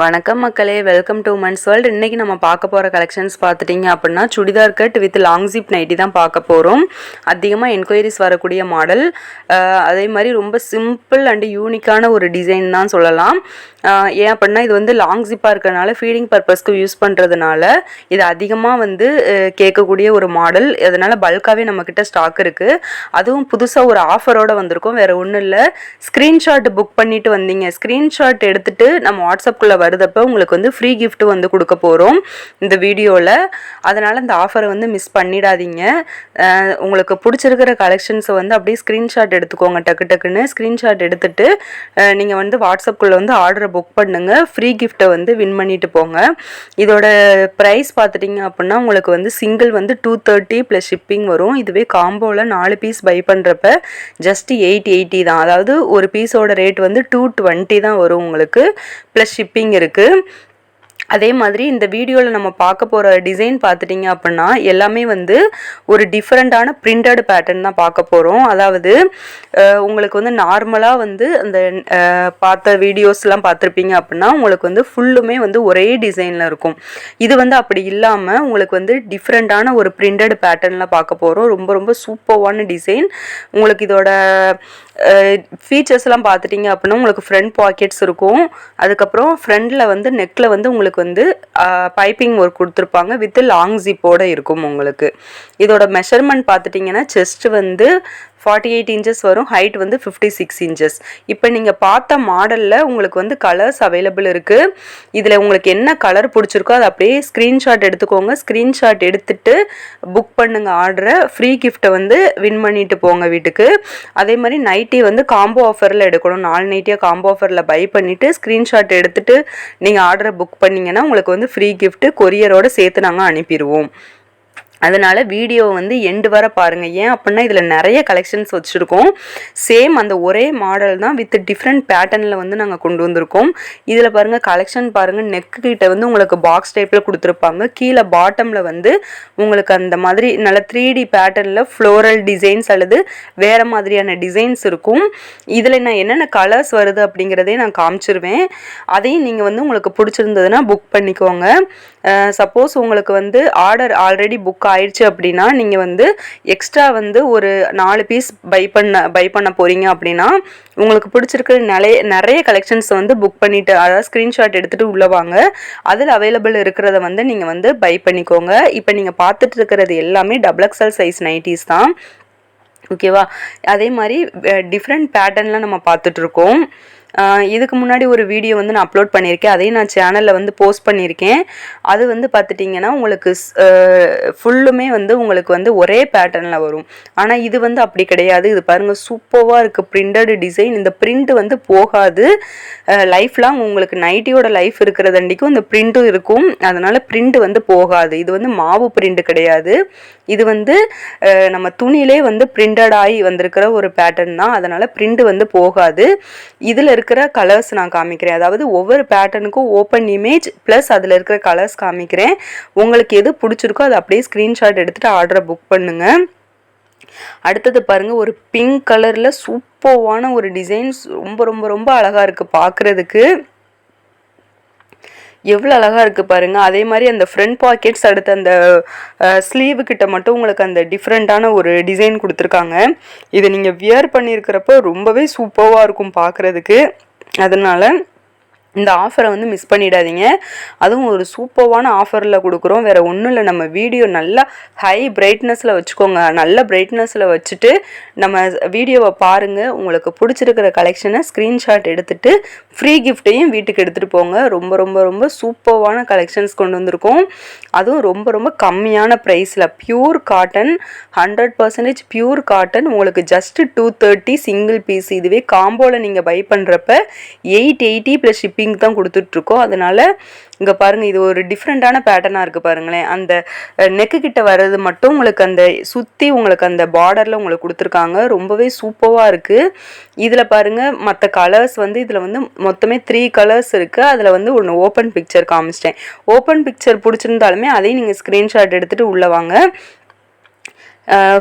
வணக்கம் மக்களே, welcome to women's world. இன்றைக்கி நம்ம பார்க்க போகிற கலெக்ஷன்ஸ் பார்த்துட்டிங்க அப்படின்னா churidar cut with long zip nightie தான் பார்க்க போகிறோம். அதிகமாக என்கொயரிஸ் வரக்கூடிய மாடல், அதே மாதிரி ரொம்ப சிம்பிள் அண்டு யூனிக்கான ஒரு டிசைன் தான் சொல்லலாம். ஏன் அப்படின்னா இது வந்து லாங் ஜிப்பாக இருக்கிறனால ஃபீடிங் பர்பஸ்க்கு யூஸ் பண்ணுறதுனால இது அதிகமாக கேட்கக்கூடிய ஒரு மாடல். அதனால் பல்காகவே நம்மக்கிட்ட ஸ்டாக் இருக்குது. அதுவும் புதுசாக ஒரு ஆஃபரோடு வந்திருக்கும். வேறு ஒன்றும் இல்லை, ஸ்க்ரீன்ஷாட் புக் பண்ணிவிட்டு வந்தீங்க, ஸ்க்ரீன்ஷாட் எடுத்துகிட்டு நம்ம வாட்ஸ்அப்புக்குள்ளே வருதப்போ உங்களுக்கு ஃப்ரீ கிஃப்ட் கொடுக்க போகிறோம் இந்த வீடியோவில். அதனால் இந்த ஆஃபரை மிஸ் பண்ணிடாதீங்க. உங்களுக்கு பிடிச்சிருக்கிற கலெக்ஷன்ஸை அப்படியே ஸ்க்ரீன்ஷாட் எடுத்துக்கோங்க. டக்குன்னு ஸ்க்ரீன்ஷாட் எடுத்துகிட்டு நீங்கள் வாட்ஸ்அப்புக்குள்ளே ஆர்டரை புக் பண்ணுங்க. ஃப்ரீ கிஃப்ட்டை வின் பண்ணிட்டு போங்க. இதோட ப்ரைஸ் பார்த்துட்டிங்க அப்படின்னா உங்களுக்கு சிங்கிள் 230 ப்ளஸ் ஷிப்பிங் வரும். இதுவே காம்போவில் 4 பீஸ் பை பண்ணுறப்ப ஜஸ்ட் 880 தான். அதாவது ஒரு பீஸோட ரேட் 220 தான் வரும் உங்களுக்கு, ப்ளஸ் ஷிப்பிங் இருக்குது. அதே மாதிரி இந்த வீடியோவில் நம்ம பார்க்க போகிற டிசைன் பார்த்துட்டிங்க அப்படின்னா எல்லாமே ஒரு டிஃப்ரெண்ட்டான பிரிண்டட் பேட்டர்ன் தான் பார்க்க போகிறோம். அதாவது உங்களுக்கு நார்மலாக அந்த பார்த்த வீடியோஸ்லாம் பார்த்துருப்பீங்க அப்படின்னா உங்களுக்கு ஃபுல்லுமே ஒரே டிசைனில் இருக்கும். இது அப்படி இல்லாமல் உங்களுக்கு டிஃப்ரெண்ட்டான ஒரு பிரிண்டட் பேட்டர்னில் பார்க்க போகிறோம். ரொம்ப ரொம்ப சூப்பர்வான டிசைன். உங்களுக்கு இதோட ஃபீச்சர்ஸ்லாம் பார்த்துட்டிங்க அப்படின்னா உங்களுக்கு ஃப்ரண்ட் பாக்கெட்ஸ் இருக்கும். அதுக்கப்புறம் ஃப்ரண்டில் நெக்கில் உங்களுக்கு பைப்பிங் ஒர்க் கொடுத்துருப்பாங்க வித் லாங் ஜிப்போடு இருக்கும். உங்களுக்கு இதோட மெஷர்மெண்ட் பார்த்துட்டிங்கன்னா செஸ்ட் 48 இன்ச்சஸ் வரும், ஹைட் 56 இன்ச்சஸ். இப்போ நீங்கள் பார்த்த மாடலில் உங்களுக்கு கலர்ஸ் அவைலபிள் இருக்குது. இதில் உங்களுக்கு என்ன கலர் பிடிச்சிருக்கோ அதை அப்படியே ஸ்க்ரீன்ஷாட் எடுத்துக்கோங்க. ஸ்க்ரீன்ஷாட் எடுத்துகிட்டு புக் பண்ணுங்கள் ஆர்டரை. ஃப்ரீ கிஃப்ட்டை வின் பண்ணிட்டு போங்க வீட்டுக்கு. அதே மாதிரி நைட்டி காம்போ ஆஃபரில் எடுக்கணும். 4 நைட்டியாக காம்போ ஆஃபரில் பை பண்ணிவிட்டு ஸ்க்ரீன்ஷாட் எடுத்துகிட்டு நீங்கள் ஆர்டரை புக் பண்ணிங்கன்னா உங்களுக்கு ஃப்ரீ கிஃப்ட்டு கொரியரோடு சேர்த்து நாங்கள் அனுப்பிடுவோம். அதனால் வீடியோ எண்டு வர பாருங்கள். ஏன் அப்படின்னா இதில் நிறைய கலெக்ஷன்ஸ் வச்சுருக்கோம். சேம் அந்த ஒரே மாடல் தான் வித் டிஃப்ரெண்ட் பேட்டர்னில் நாங்கள் கொண்டு வந்திருக்கோம். இதில் பாருங்கள், கலெக்ஷன் பாருங்கள். நெக்கு கிட்ட உங்களுக்கு பாக்ஸ் டைப்பில் கொடுத்துருப்பாங்க. கீழே பாட்டமில் உங்களுக்கு அந்த மாதிரி நல்ல 3D பேட்டர்னில் ஃப்ளோரல் டிசைன்ஸ் அல்லது வேறு மாதிரியான டிசைன்ஸ் இருக்கும். இதில் நான் என்னென்ன கலர்ஸ் வருது அப்படிங்கிறதே நான் காமிச்சிருவேன். அதையும் நீங்கள் உங்களுக்கு பிடிச்சிருந்ததுன்னா புக் பண்ணிக்கோங்க. சப்போஸ் உங்களுக்கு ஆர்டர் ஆல்ரெடி புக் ஆயிடுச்சு அப்படின்னா நீங்கள் எக்ஸ்ட்ரா ஒரு 4 பீஸ் பை பண்ண போகிறீங்க அப்படின்னா உங்களுக்கு பிடிச்சிருக்கிற நிறைய கலெக்ஷன்ஸ் புக் பண்ணிவிட்டு, அதாவது ஸ்க்ரீன்ஷாட் எடுத்துகிட்டு உள்ளே வாங்க. அதில் அவைலபிள் இருக்கிறத நீங்கள் பை பண்ணிக்கோங்க. இப்போ நீங்கள் பார்த்துட்டு இருக்கிறது எல்லாமே XXL சைஸ் நைட்டிஸ் தான், ஓகேவா? அதே மாதிரி டிஃப்ரெண்ட் பேட்டர்னில் நம்ம பார்த்துட்ருக்கோம். இதுக்கு முன்னாடி ஒரு வீடியோ நான் அப்லோட் பண்ணியிருக்கேன். அதையும் நான் சேனலில் போஸ்ட் பண்ணியிருக்கேன். அது பார்த்துட்டிங்கன்னா உங்களுக்கு ஃபுல்லுமே உங்களுக்கு ஒரே பேட்டர்னில் வரும். ஆனால் இது அப்படி கிடையாது. இது பாருங்கள், சூப்பராக இருக்குது பிரிண்டட் டிசைன். இந்த பிரிண்ட் போகாது லைஃப் லாங். உங்களுக்கு நைட்டியோட லைஃப் இருக்கிறதண்டிக்கும் இந்த பிரிண்ட்டும் இருக்கும். அதனால் பிரிண்ட் போகாது. இது மாவு பிரிண்ட் கிடையாது. இது நம்ம துணியிலே பிரிண்டட் ஆகி வந்திருக்கிற ஒரு பேட்டர்ன் தான். அதனால் பிரிண்ட் போகாது. இதில் இருக்கிற கலர்ஸ் நான் காமிக்கிறேன். அதாவது ஒவ்வொரு பேட்டர்னுக்கும் ஓப்பன் இமேஜ் ப்ளஸ் அதில் இருக்கிற கலர்ஸ் காமிக்கிறேன். உங்களுக்கு எது பிடிச்சிருக்கோ அதை அப்படியே ஸ்க்ரீன்ஷாட் எடுத்துகிட்டு ஆர்டரை புக் பண்ணுங்கள். அடுத்தது பாருங்கள், ஒரு பிங்க் கலரில் சூப்பர்வான ஒரு டிசைன்ஸ். ரொம்ப ரொம்ப ரொம்ப அழகாக இருக்குது பார்க்குறதுக்கு. எவ்வளோ அழகாக இருக்குது பாருங்கள். அதே மாதிரி அந்த ஃப்ரண்ட் பாக்கெட்ஸ், அடுத்து அந்த ஸ்லீவு கிட்ட மட்டும் உங்களுக்கு அந்த டிஃப்ரெண்ட்டான ஒரு டிசைன் கொடுத்துருக்காங்க. இதை நீங்கள் வியர் பண்ணியிருக்கிறப்போ ரொம்பவே சூப்பராக இருக்கும் பார்க்குறதுக்கு. அதனால் இந்த ஆஃபரை மிஸ் பண்ணிடாதீங்க. அதுவும் ஒரு சூப்பர்வான ஆஃபரில் கொடுக்குறோம். வேறு ஒன்றும் இல்லை, நம்ம வீடியோ நல்லா ஹை பிரைட்னஸில் வச்சுக்கோங்க. நல்ல பிரைட்னஸில் வச்சுட்டு நம்ம வீடியோவை பாருங்கள். உங்களுக்கு பிடிச்சிருக்கிற கலெக்ஷனை ஸ்க்ரீன்ஷாட் எடுத்துகிட்டு ஃப்ரீ கிஃப்ட்டையும் வீட்டுக்கு எடுத்துகிட்டு போங்க. ரொம்ப ரொம்ப ரொம்ப சூப்பர்வான கலெக்ஷன்ஸ் கொண்டு வந்திருக்கோம். அதுவும் ரொம்ப ரொம்ப கம்மியான ப்ரைஸில். Pure cotton, 100% pure cotton. உங்களுக்கு ஜஸ்ட்டு 230 சிங்கிள் பீஸ். இதுவே காம்போவில் நீங்கள் பை பண்ணுறப்ப 880 ப்ளஸ் ஷிப்பிங் தான் கொடுத்துட்ருக்கோம். அதனால் இங்கே பாருங்கள், இது ஒரு டிஃப்ரெண்ட்டான பேட்டர்னாக இருக்குது பாருங்களேன். அந்த நெக்கு கிட்ட வர்றது மட்டும் உங்களுக்கு அந்த சுற்றி உங்களுக்கு அந்த பார்டரில் உங்களுக்கு கொடுத்துருக்காங்க. ரொம்பவே சூப்பராக இருக்குது. இதில் பாருங்கள், மற்ற கலர்ஸ் இதில் மொத்தமே 3 கலர்ஸ் இருக்குது. அதில் ஒன்று ஓப்பன் பிக்சர் காமிச்சிட்டேன். ஓப்பன் பிக்சர் பிடிச்சிருந்தாலுமே அதையும் நீங்கள் ஸ்க்ரீன்ஷாட் எடுத்துகிட்டு உள்ளே வாங்க.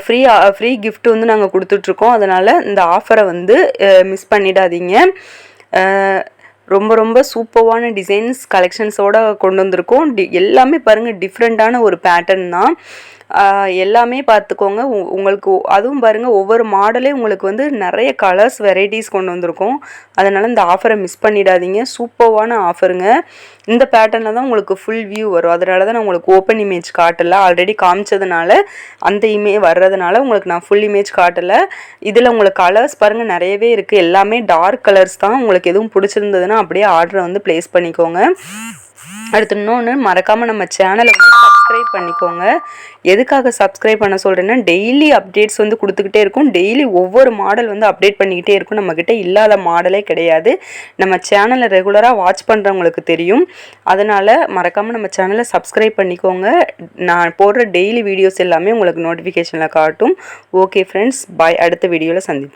ஃப்ரீ கிஃப்ட் நாங்கள் கொடுத்துட்ருக்கோம். அதனால் இந்த ஆஃபரை மிஸ் பண்ணிடாதீங்க. ரொம்ப ரொம்ப சூப்பர்வான டிசைன்ஸ் கலெக்ஷன்ஸோட கொண்டு வந்திருக்கோம். எல்லாமே பாருங்கள் டிஃப்ரெண்ட்டான ஒரு பேட்டர்ன் தான். எல்லாமே பார்த்துக்கோங்க. உங்களுக்கு அதுவும் பாருங்கள் ஒவ்வொரு மாடலே உங்களுக்கு வந்து நிறைய கலர்ஸ் வெரைட்டிஸ் கொண்டு வந்திருக்கோம். அதனால் இந்த ஆஃபரை மிஸ் பண்ணிடாதீங்க. சூப்பர்வான ஆஃபருங்க. இந்த பேட்டர்னில் தான் உங்களுக்கு ஃபுல் வியூ வரும். அதனால தான் நான் உங்களுக்கு ஓப்பன் இமேஜ் காட்டலை. ஆல்ரெடி காமிச்சதுனால அந்த வர்றதுனால உங்களுக்கு நான் ஃபுல் இமேஜ் காட்டலை. இதில் உங்களுக்கு கலர்ஸ் பாருங்கள் நிறையவே இருக்குது. எல்லாமே டார்க் கலர்ஸ் தான். உங்களுக்கு எதுவும் பிடிச்சிருந்ததுன்னா அப்படியே ஆர்டரை வந்து ப்ளேஸ் பண்ணிக்கோங்க. அடுத்து இன்னொன்று மறக்காமல் நம்ம சேனலை வந்து சப்ஸ்கிரைப் பண்ணிக்கோங்க. எதுக்காக சப்ஸ்கிரைப் பண்ண சொல்கிறேன்னா டெய்லி அப்டேட்ஸ் வந்து கொடுத்துக்கிட்டே இருக்கும். டெய்லி ஒவ்வொரு மாடல் வந்து அப்டேட் பண்ணிக்கிட்டே இருக்கும். நம்மக்கிட்ட இல்லாத மாடலே கிடையாது. நம்ம சேனலை ரெகுலராக வாட்ச் பண்ணுறவங்களுக்கு தெரியும். அதனால் மறக்காமல் நம்ம சேனலை சப்ஸ்கிரைப் பண்ணிக்கோங்க. நான் போடுற டெய்லி வீடியோஸ் எல்லாமே உங்களுக்கு நோட்டிஃபிகேஷனில் காட்டும். ஓகே ஃப்ரெண்ட்ஸ், பாய். அடுத்த வீடியோவில் சந்திப்போம்.